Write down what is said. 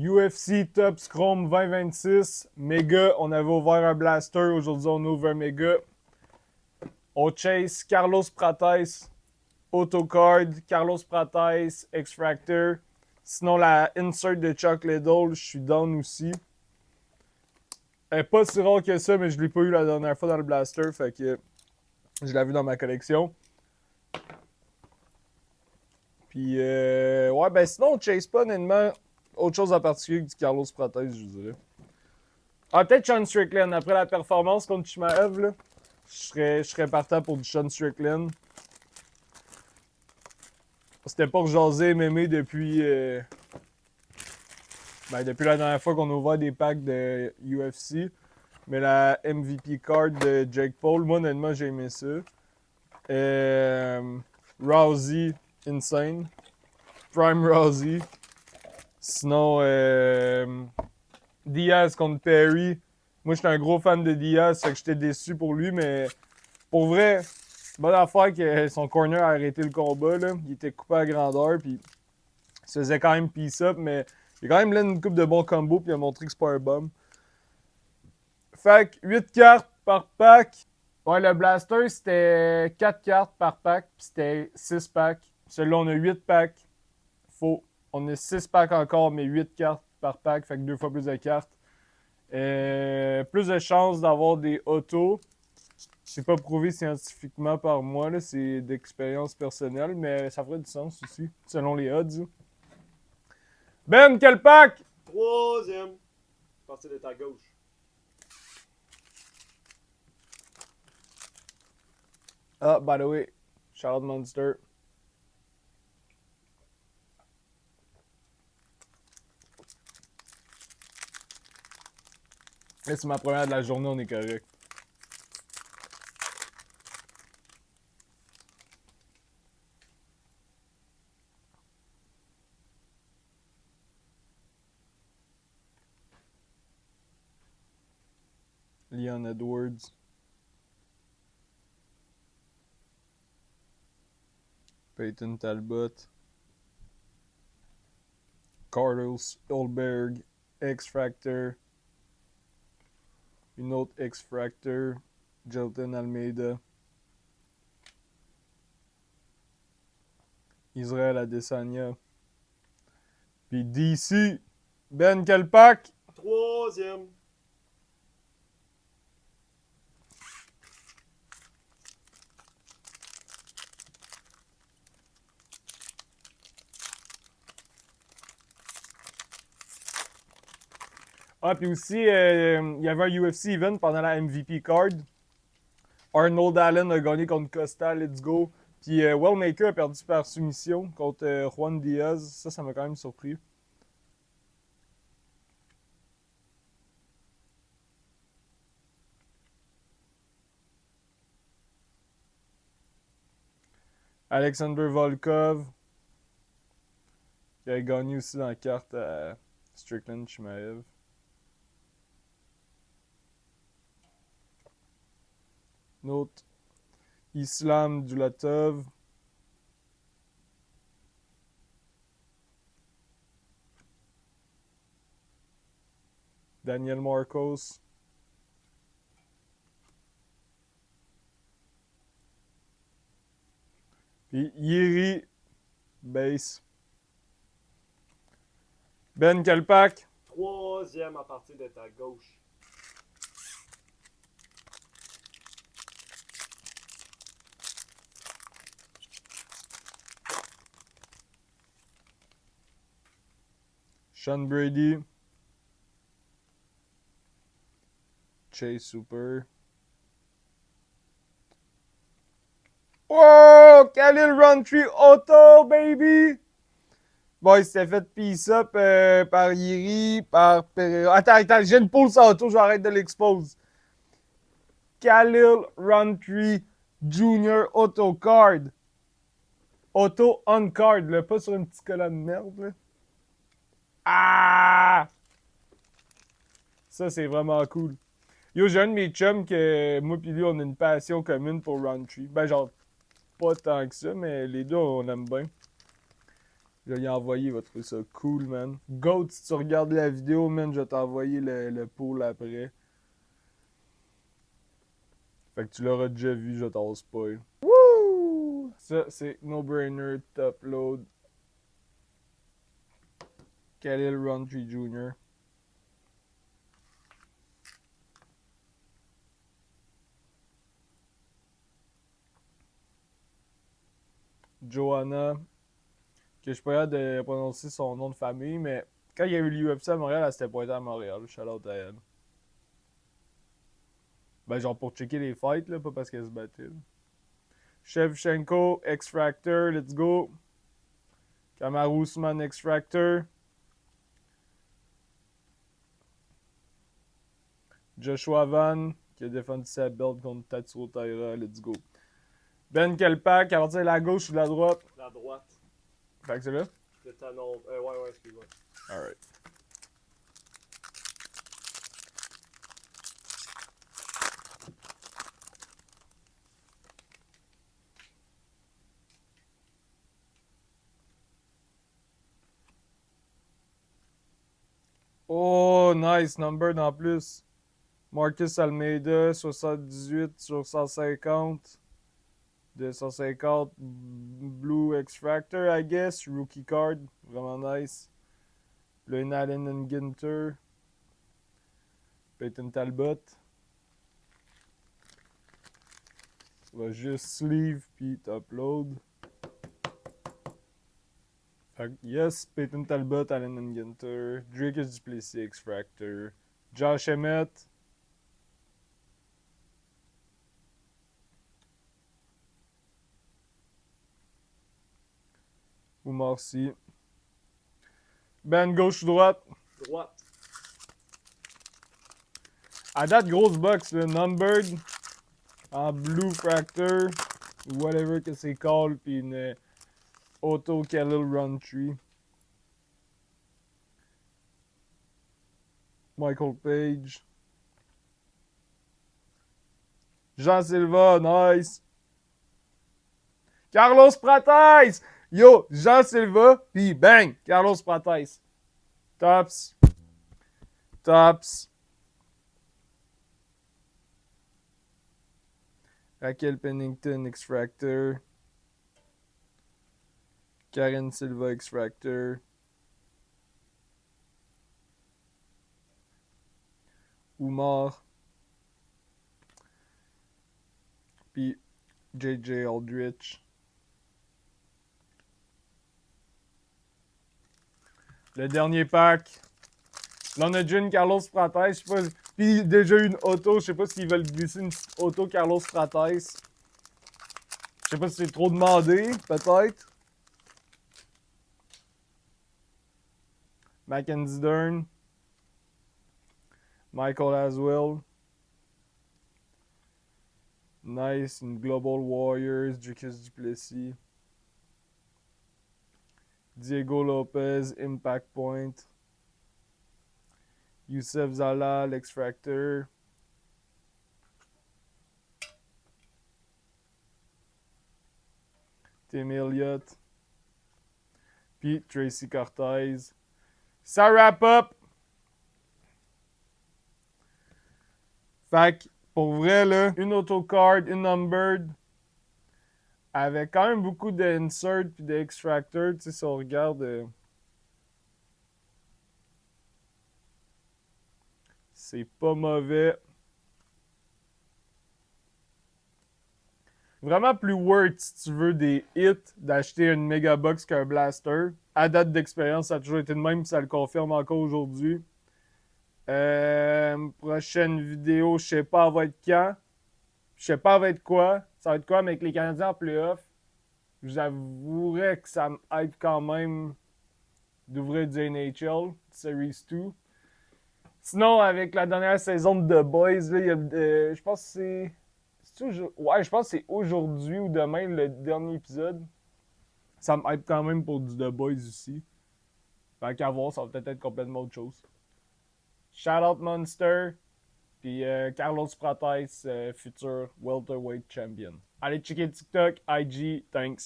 UFC Top Chrome 2026. Méga, on avait ouvert un blaster. Aujourd'hui, on ouvre un méga. On chase Carlos Prates, Autocard, Carlos Prates, X-Fractor. Sinon, la insert de Chuck Liddell, je suis down aussi. Elle est pas si rare que ça, mais je l'ai pas eu la dernière fois dans le blaster. Fait que je l'ai vu dans ma collection. Puis, ouais, ben sinon, on chase pas honnêtement autre chose en particulier que du Carlos Prates, je vous dirais. Ah, peut-être Sean Strickland. Après la performance contre Chimaev, là, je serais partant pour du Sean Strickland. C'était pas jasé MMA depuis, depuis la dernière fois qu'on a ouvert des packs de UFC. Mais la MVP card de Jake Paul, moi honnêtement j'ai aimé ça. Rousey, insane. Prime Rousey. Sinon, Diaz contre Perry. Moi j'étais un gros fan de Diaz, fait que j'étais déçu pour lui, mais pour vrai, bonne affaire que son corner a arrêté le combat. Là. Il était coupé à grandeur, puis il se faisait quand même piece up, mais il a quand même là une coupe de bons combos, puis il a montré que c'est pas un bum. Fait que 8 cartes par pack. Ouais, le Blaster, c'était 4 cartes par pack, puis c'était 6 packs. Celui-là, on a 8 packs. Faux. On a 6 packs encore, mais 8 cartes par pack, fait que 2 fois plus de cartes. Plus de chances d'avoir des autos. C'est pas prouvé scientifiquement par moi, là, c'est d'expérience personnelle, mais ça ferait du sens aussi, selon les odds. Ben, quel pack? Troisième. Partie de ta gauche. Ah, by the way, Charlotte Monster. Et c'est ma première de la journée, on est correct. Leon Edwards. Peyton Talbot. Carlos Ulberg. X-Fractor. Une autre X-Fractor. Jelton Almeida. Israël Adesanya. Puis DC. Ben, quel pack? Troisième. Ah, puis aussi, il y avait un UFC event pendant la MVP card. Arnold Allen a gagné contre Costa, let's go. Puis Wellmaker a perdu par soumission contre Juan Diaz. Ça m'a quand même surpris. Alexander Volkov, qui a gagné aussi dans la carte à Strickland Chimaev. Une autre, Islam Dulatov. Daniel Marcos. Puis Yiri Base. Ben, quel pack? Troisième à partir de ta gauche. Sean Brady. Chase Super. Oh! Khalil Rountree Auto, baby! Bon, il s'était fait piece up par Yiri, par Pereira. Attends, j'ai une pulse auto, j'arrête de l'expose. Khalil Rountree Jr. Auto Card. Auto on card, là, pas sur une petite colonne de merde, là. Ah! Ça, c'est vraiment cool. Yo, j'ai un de mes chums que moi pis lui, on a une passion commune pour Rountree. Ben, genre, pas tant que ça, mais les deux, on aime bien. Je vais lui envoyer, il va trouver ça cool, man. Goat, si tu regardes la vidéo, man, je vais t'envoyer le pool après. Fait que tu l'auras déjà vu, je t'en spoil. Wouh! Ça, c'est No Brainer Top Load. Khalil Rountree Jr. Joanna, que je suis pas capable de prononcer son nom de famille, mais quand il y a eu l'UFC à Montréal, elle s'était pointée à Montréal. Shout out à elle. Ben, genre pour checker les fights, là, pas parce qu'elle se battait. Là. Shevchenko, X-Fractor, let's go. Kamaru Usman, X-Fractor. Joshua Van, qui a défendu sa belt contre Tatsuro Taira, let's go. Ben Kelpak, à partir de la gauche ou de la droite? La droite. Fait que c'est là? Le talon. Ouais, excuse-moi. Alright. Oh, nice, numbered en plus. Marcus Almeida, 78 sur 150. 250. Blue X-Fractor, I guess. Rookie card. Vraiment nice. Le Allen Ginter. Peyton Talbot. On va juste sleeve puis upload. Yes, Peyton Talbot, Allen Ginter. Drake Duplessis, X-Fractor. Josh Emmett. Oumar Sy. Ben gauche ou droite? Droite. À date, grosse box, le numbered en blue fractor, whatever que c'est called, puis une auto Khalil Rountree. Michael Page. Jean Silva, nice. Carlos Prates! Yo, Jean Silva, puis bang! Carlos Prates. Tops. Tops. Raquel Pennington, X-Fractor. Karen Silva, X-Fractor. Oumar. Puis JJ Aldrich. Le dernier pack. Là, on a déjà une Carlos Prates. Je sais pas. Puis déjà une auto. Je sais pas s'ils veulent glisser une petite auto Carlos Prates. Je sais pas si c'est trop demandé, peut-être. Mackenzie Dern. Michael Aswell. Nice. Une Global Warriors. Dricus Duplessis. Diego Lopez. Impact Point. Youssef Zala, X-Fractor. Tim Elliott. Puis Tracy Cortez. Ça wrap up. Fait que, pour vrai, là, une autocard, une numbered, avec quand même beaucoup d'insert puis d'extractor, tu sais, si on regarde, c'est pas mauvais. Vraiment plus worth, si tu veux, des hits, d'acheter une Megabox qu'un Blaster. À date d'expérience, ça a toujours été de même, ça le confirme encore aujourd'hui. Prochaine vidéo, je sais pas, elle va être quand. Je sais pas, elle va être quoi. Ça va être quoi, mais avec les Canadiens en playoff, je vous avouerais que ça me hype quand même d'ouvrir du NHL, Series 2. Sinon, avec la dernière saison de The Boys, là, il y a, je pense que c'est... Ouais, je pense que c'est aujourd'hui ou demain le dernier épisode. Ça me hype quand même pour du The Boys aussi. Fait qu'à voir, ça va peut-être être complètement autre chose. Shout out Monster. Puis Carlos Prates, futur welterweight champion. Allez checker TikTok, IG, thanks.